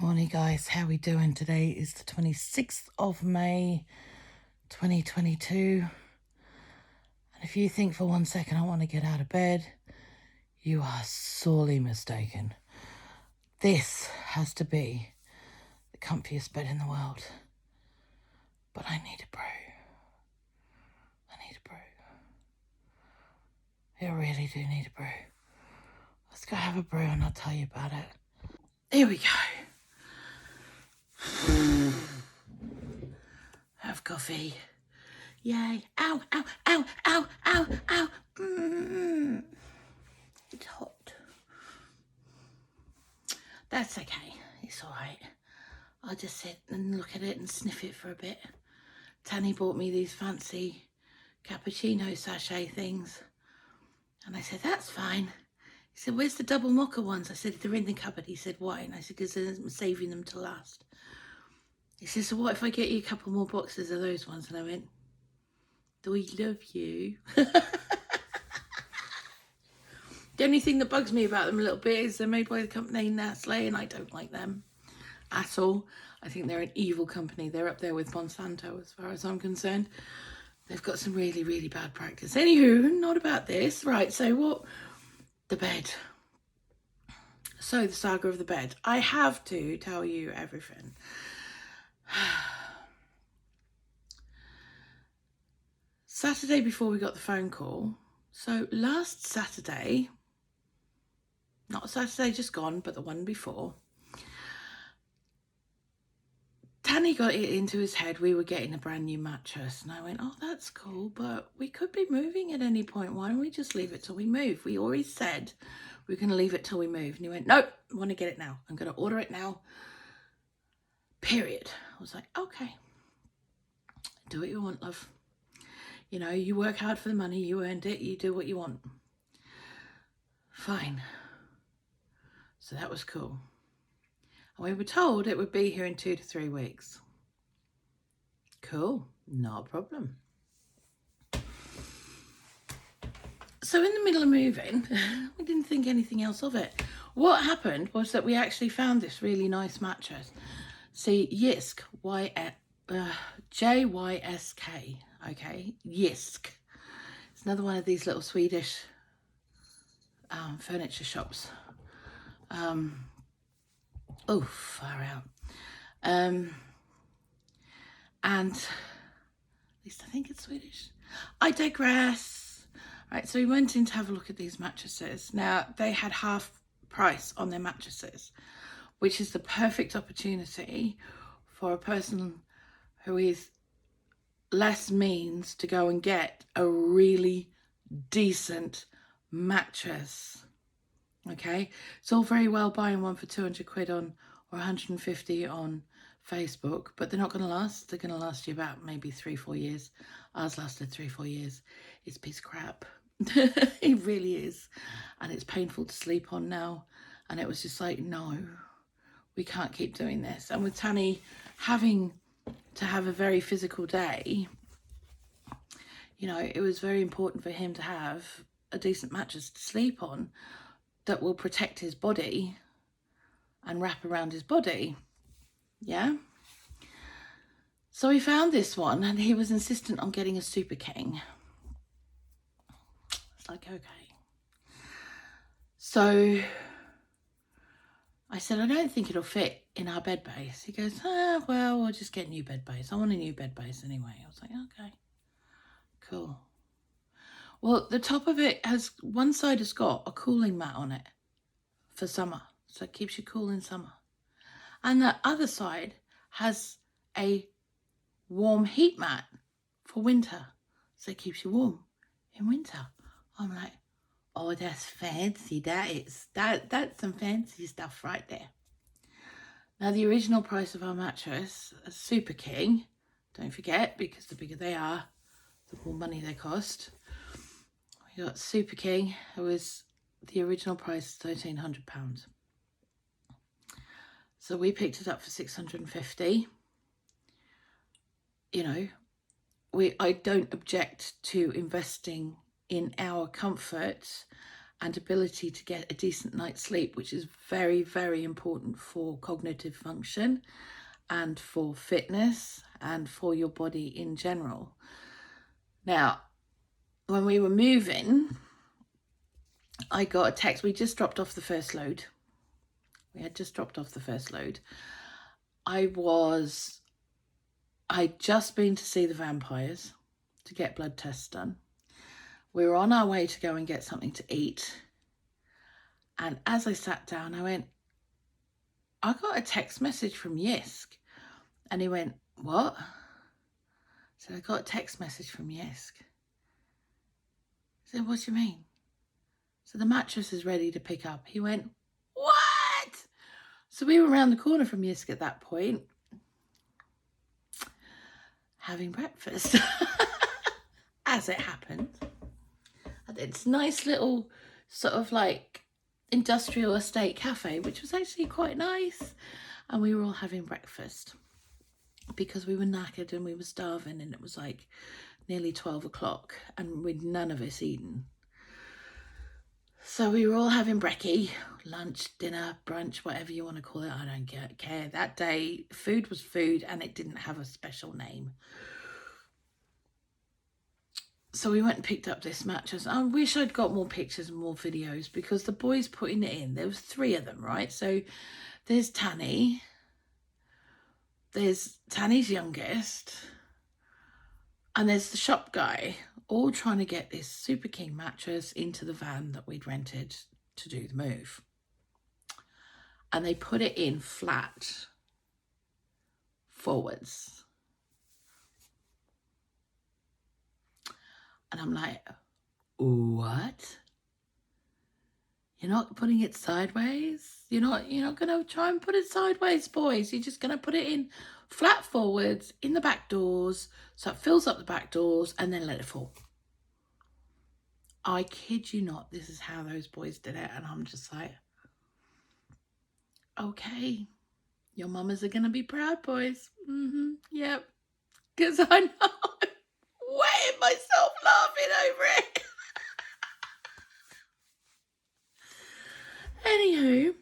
Morning guys, how we doing? Today is the 26th of May 2022, and if you think for 1 second I want to get out of bed, you are sorely mistaken. This has to be the comfiest bed in the world, but I need a brew. I really do need a brew. Let's go have a brew and I'll tell you about it. Here we go. Have coffee. Yay. Ow, ow, ow, ow, ow, ow. It's hot. That's okay. It's all right. I'll just sit and look at it and sniff it for a bit. Tanny bought me these fancy cappuccino sachet things. And I said, that's fine. He said, where's the double mocha ones? I said, they're in the cupboard. He said, why? And I said, because I'm saving them to last. He said, so what if I get you a couple more boxes of those ones? And I went, do we love you? The only thing that bugs me about them a little bit is they're made by the company Nestle, and I don't like them at all. I think they're an evil company. They're up there with Monsanto as far as I'm concerned. They've got some really, really bad practice. Anywho, not about this. Right, so what? The bed. So the saga of the bed. I have to tell you everything. Saturday before we got the phone call. So last Saturday, not Saturday just gone, but the one before, Tanny got it into his head we were getting a brand new mattress. And I went, oh, that's cool, but we could be moving at any point. Why don't we just leave it till we move? We always said we're going to leave it till we move. And he went, nope, I want to get it now. I'm going to order it now. Period. I was like, okay. Do what you want, love. You know, you work hard for the money. You earned it. You do what you want. Fine. So that was cool. And we were told it would be here in 2 to 3 weeks. Cool. Not a problem. So in the middle of moving, we didn't think anything else of it. What happened was that we actually found this really nice mattress. See, Jysk, Jysk, okay, Jysk. It's another one of these little Swedish furniture shops. Oh, far out. And at least I think it's Swedish. I digress. Right, so we went in to have a look at these mattresses. Now, they had half price on their mattresses, which is the perfect opportunity for a person who is less means to go and get a really decent mattress. Okay, it's all very well buying one for 200 quid on or 150 on Facebook, but they're not going to last. They're going to last you about maybe 3-4 years. Ours lasted 3-4 years. It's a piece of crap. It really is. And it's painful to sleep on now. And it was just like, no, we can't keep doing this. And with Tanny having to have a very physical day, you know, it was very important for him to have a decent mattress to sleep on that will protect his body and wrap around his body. Yeah. So he found this one and he was insistent on getting a Super King. It's like, okay. So I said, I don't think it'll fit in our bed base. He goes, well, we'll just get a new bed base. I want a new bed base anyway. I was like, okay, cool. Well, the top of it has, one side has got a cooling mat on it for summer. So it keeps you cool in summer. And the other side has a warm heat mat for winter. So it keeps you warm in winter. I'm like, oh, that's fancy. That's some fancy stuff right there. Now, the original price of our mattress, a Super King, don't forget, because the bigger they are, the more money they cost. We got Super King. It was the original price, £1,300. So we picked it up for 650. You know, I don't object to investing in our comfort and ability to get a decent night's sleep, which is very, very important for cognitive function and for fitness and for your body in general. Now, when we were moving, I got a text. We just dropped off the first load. We had just dropped off the first load. I'd just been to see the vampires to get blood tests done. We were on our way to go and get something to eat. And as I sat down, I went, I got a text message from Yisk. And he went, what? I said, I got a text message from Yisk. I said, what do you mean? So the mattress is ready to pick up. He went, what? So we were around the corner from Yisk at that point, having breakfast, as it happened. And it's a nice little sort of like industrial estate cafe, which was actually quite nice. And we were all having breakfast because we were knackered and we were starving, and it was like nearly 12 o'clock and we'd none of us eaten. So we were all having brekkie, lunch, dinner, brunch, whatever you want to call it. I don't care. That day, food was food and it didn't have a special name. So we went and picked up this mattress. I wish I'd got more pictures and more videos because the boys putting it in, there was 3 of them, right? So there's Tanny. There's Tanny's youngest. And there's the shop guy, all trying to get this Super King mattress into the van that we'd rented to do the move. And they put it in flat forwards. And I'm like, what? You're not putting it sideways? You're not going to try and put it sideways, boys. You're just going to put it in flat forwards in the back doors so it fills up the back doors and then let it fall. I kid you not, this is how those boys did it. And I'm just like, okay, your mamas are going to be proud, boys. Yep. Because I know I'm weighing myself laughing over it. Anywho,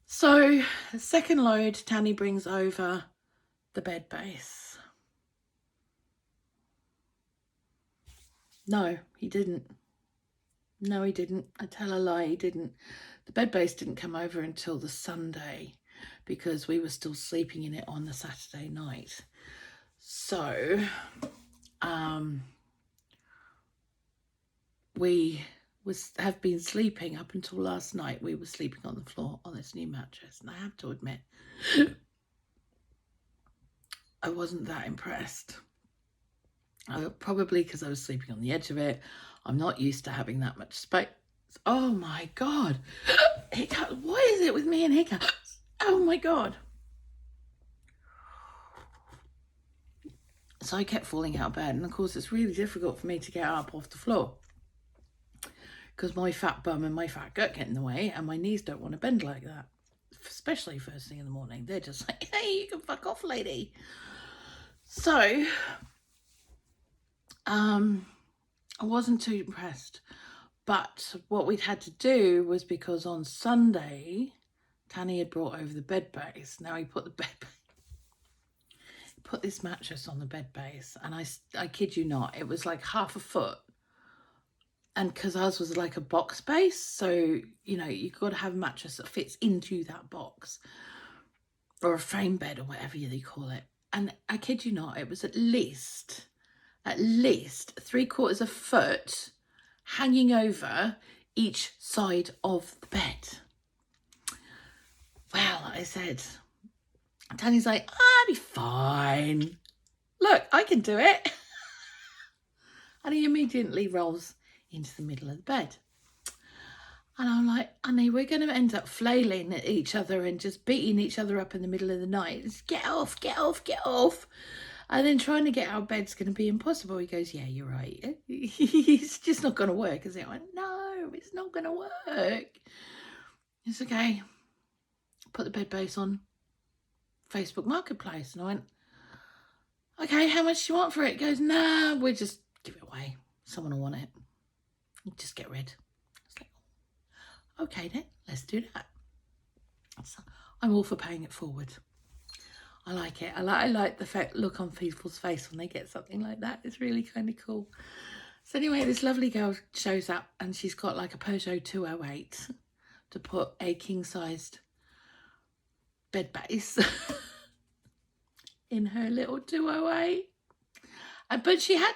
so the second load, Tanny brings over the bed base. No, he didn't. No, he didn't. I tell a lie, he didn't. The bed base didn't come over until the Sunday because we were still sleeping in it on the Saturday night. So, we have been sleeping up until last night. We were sleeping on the floor on this new mattress, and I have to admit, I wasn't that impressed. Probably because I was sleeping on the edge of it. I'm not used to having that much space. Oh my God. Hiccups. What is it with me and hiccups? Oh my God. So I kept falling out of bed. And of course, it's really difficult for me to get up off the floor because my fat bum and my fat gut get in the way, and my knees don't want to bend like that, especially first thing in the morning. They're just like, hey, you can fuck off, lady. So, I wasn't too impressed. But what we'd had to do was, because on Sunday, Tanny had brought over the bed base. Now he put this mattress on the bed base, and I kid you not, it was like half a foot. And because ours was like a box base, so, you've got to have a mattress that fits into that box, or a frame bed, or whatever you call it. And I kid you not, it was at least 3/4 foot hanging over each side of the bed. Well, I said, Tanny's like, I'll be fine. Look, I can do it. And he immediately rolls into the middle of the bed. And I'm like, honey, we're going to end up flailing at each other and just beating each other up in the middle of the night. Just get off, get off, get off. And then trying to get out of bed's going to be impossible. He goes, yeah, you're right. It's just not going to work, is it? I went, no, it's not going to work. It's okay. Put the bed base on Facebook Marketplace. And I went, okay, how much do you want for it? He goes, nah, we'll just give it away. Someone will want it. Just get rid. It's like, okay then, let's do that. So I'm all for paying it forward. I like it. I like the look on people's face when they get something like that. It's really kind of cool. So anyway, this lovely girl shows up and she's got like a Peugeot 208 to put a king-sized bed base in her little 208. But she had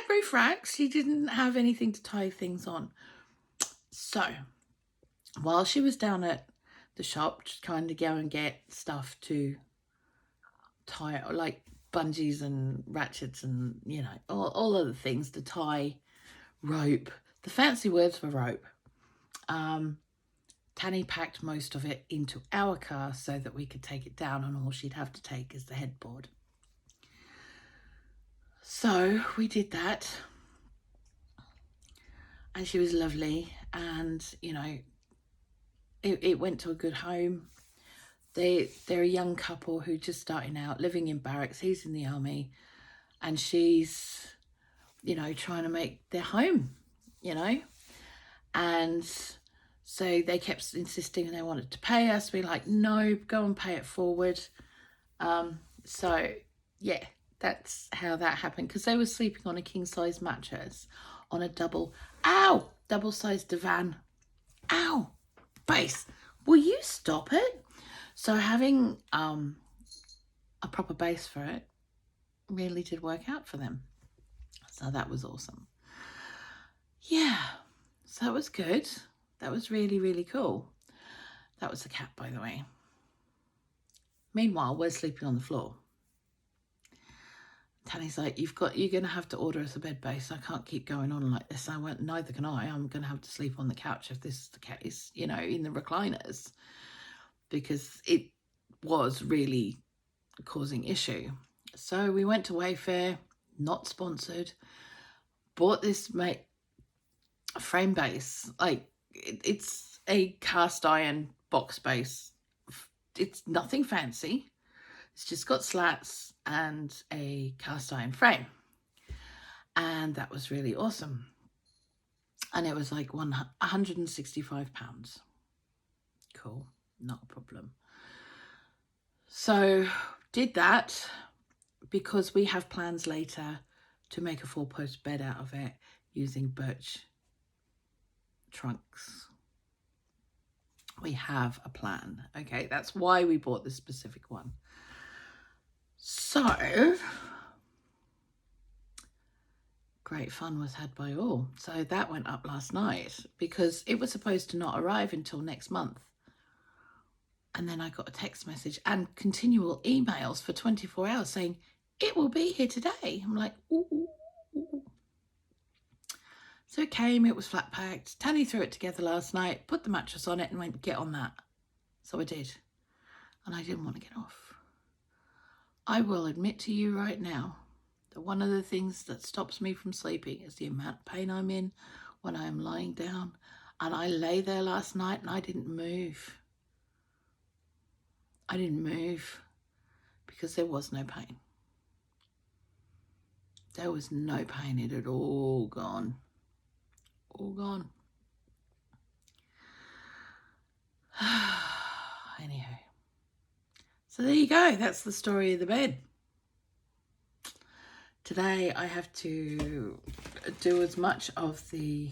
roof racks. She didn't have anything to tie things on. So while she was down at the shop trying to go and get stuff to tie, like bungees and ratchets and, you know, all other things to tie, rope. The fancy words for rope. Tanny packed most of it into our car so that we could take it down, and all she'd have to take is the headboard. So we did that, and she was lovely, and, you know, it went to a good home. They're a young couple who just starting out, living in barracks. He's in the army, and she's, you know, trying to make their home, you know. And so they kept insisting and they wanted to pay us. We're like, no, go and pay it forward. So yeah, that's how that happened, because they were sleeping on a king-size mattress on a double-sized divan. Ow, base, will you stop it? So having a proper base for it really did work out for them. So that was awesome. Yeah, so that was good. That was really, really cool. That was the cat, by the way. Meanwhile, we're sleeping on the floor. Tanny's like, you're going to have to order us a bed base. I can't keep going on like this. I went, neither can I. I'm going to have to sleep on the couch if this is the case, you know, in the recliners, because it was really causing issue. So we went to Wayfair, not sponsored, bought this frame base. Like, it's a cast iron box base. It's nothing fancy. It's just got slats and a cast iron frame. And that was really awesome. And it was like £165. Cool, not a problem. So did that because we have plans later to make a 4-post bed out of it using birch trunks. We have a plan. Okay, that's why we bought this specific one. So great fun was had by all. So that went up last night because it was supposed to not arrive until next month. And then I got a text message and continual emails for 24 hours saying, it will be here today. I'm like, ooh. So it came, it was flat packed. Tanny threw it together last night, put the mattress on it and went, get on that. So I did. And I didn't want to get off. I will admit to you right now that one of the things that stops me from sleeping is the amount of pain I'm in when I am lying down. And I lay there last night and I didn't move. I didn't move because there was no pain. There was no pain. It had all gone. All gone. Anyhow. So there you go. That's the story of the bed. Today I have to do as much of the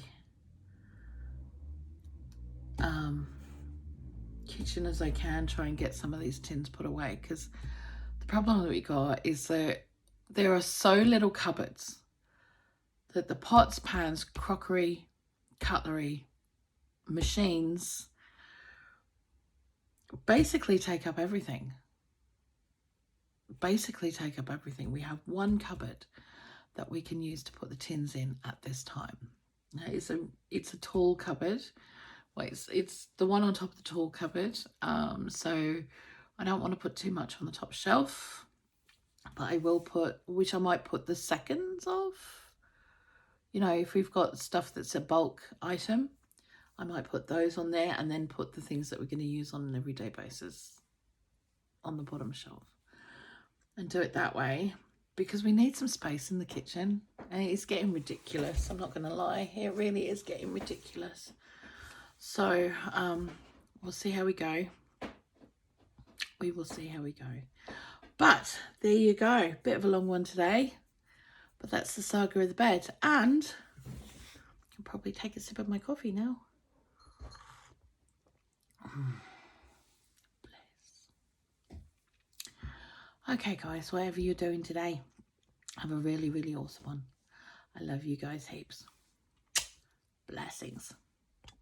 kitchen as I can, try and get some of these tins put away, because the problem that we got is that there are so little cupboards that the pots, pans, crockery, cutlery, machines basically take up everything. We have one cupboard that we can use to put the tins in at this time. Now, it's a tall cupboard. Well, it's the one on top of the tall cupboard. So I don't want to put too much on the top shelf, but I will put, which I might put the seconds of. You know, if we've got stuff that's a bulk item, I might put those on there and then put the things that we're going to use on an everyday basis on the bottom shelf and do it that way. because we need some space in the kitchen, and it's getting ridiculous. I'm not going to lie, it really is getting ridiculous. So we'll see how we go. We will see how we go. But there you go, bit of a long one today, but that's the saga of the bed. And I can probably take a sip of my coffee now. Bless. Okay guys, whatever you're doing today, have a really, really awesome one. I love you guys heaps. Blessings.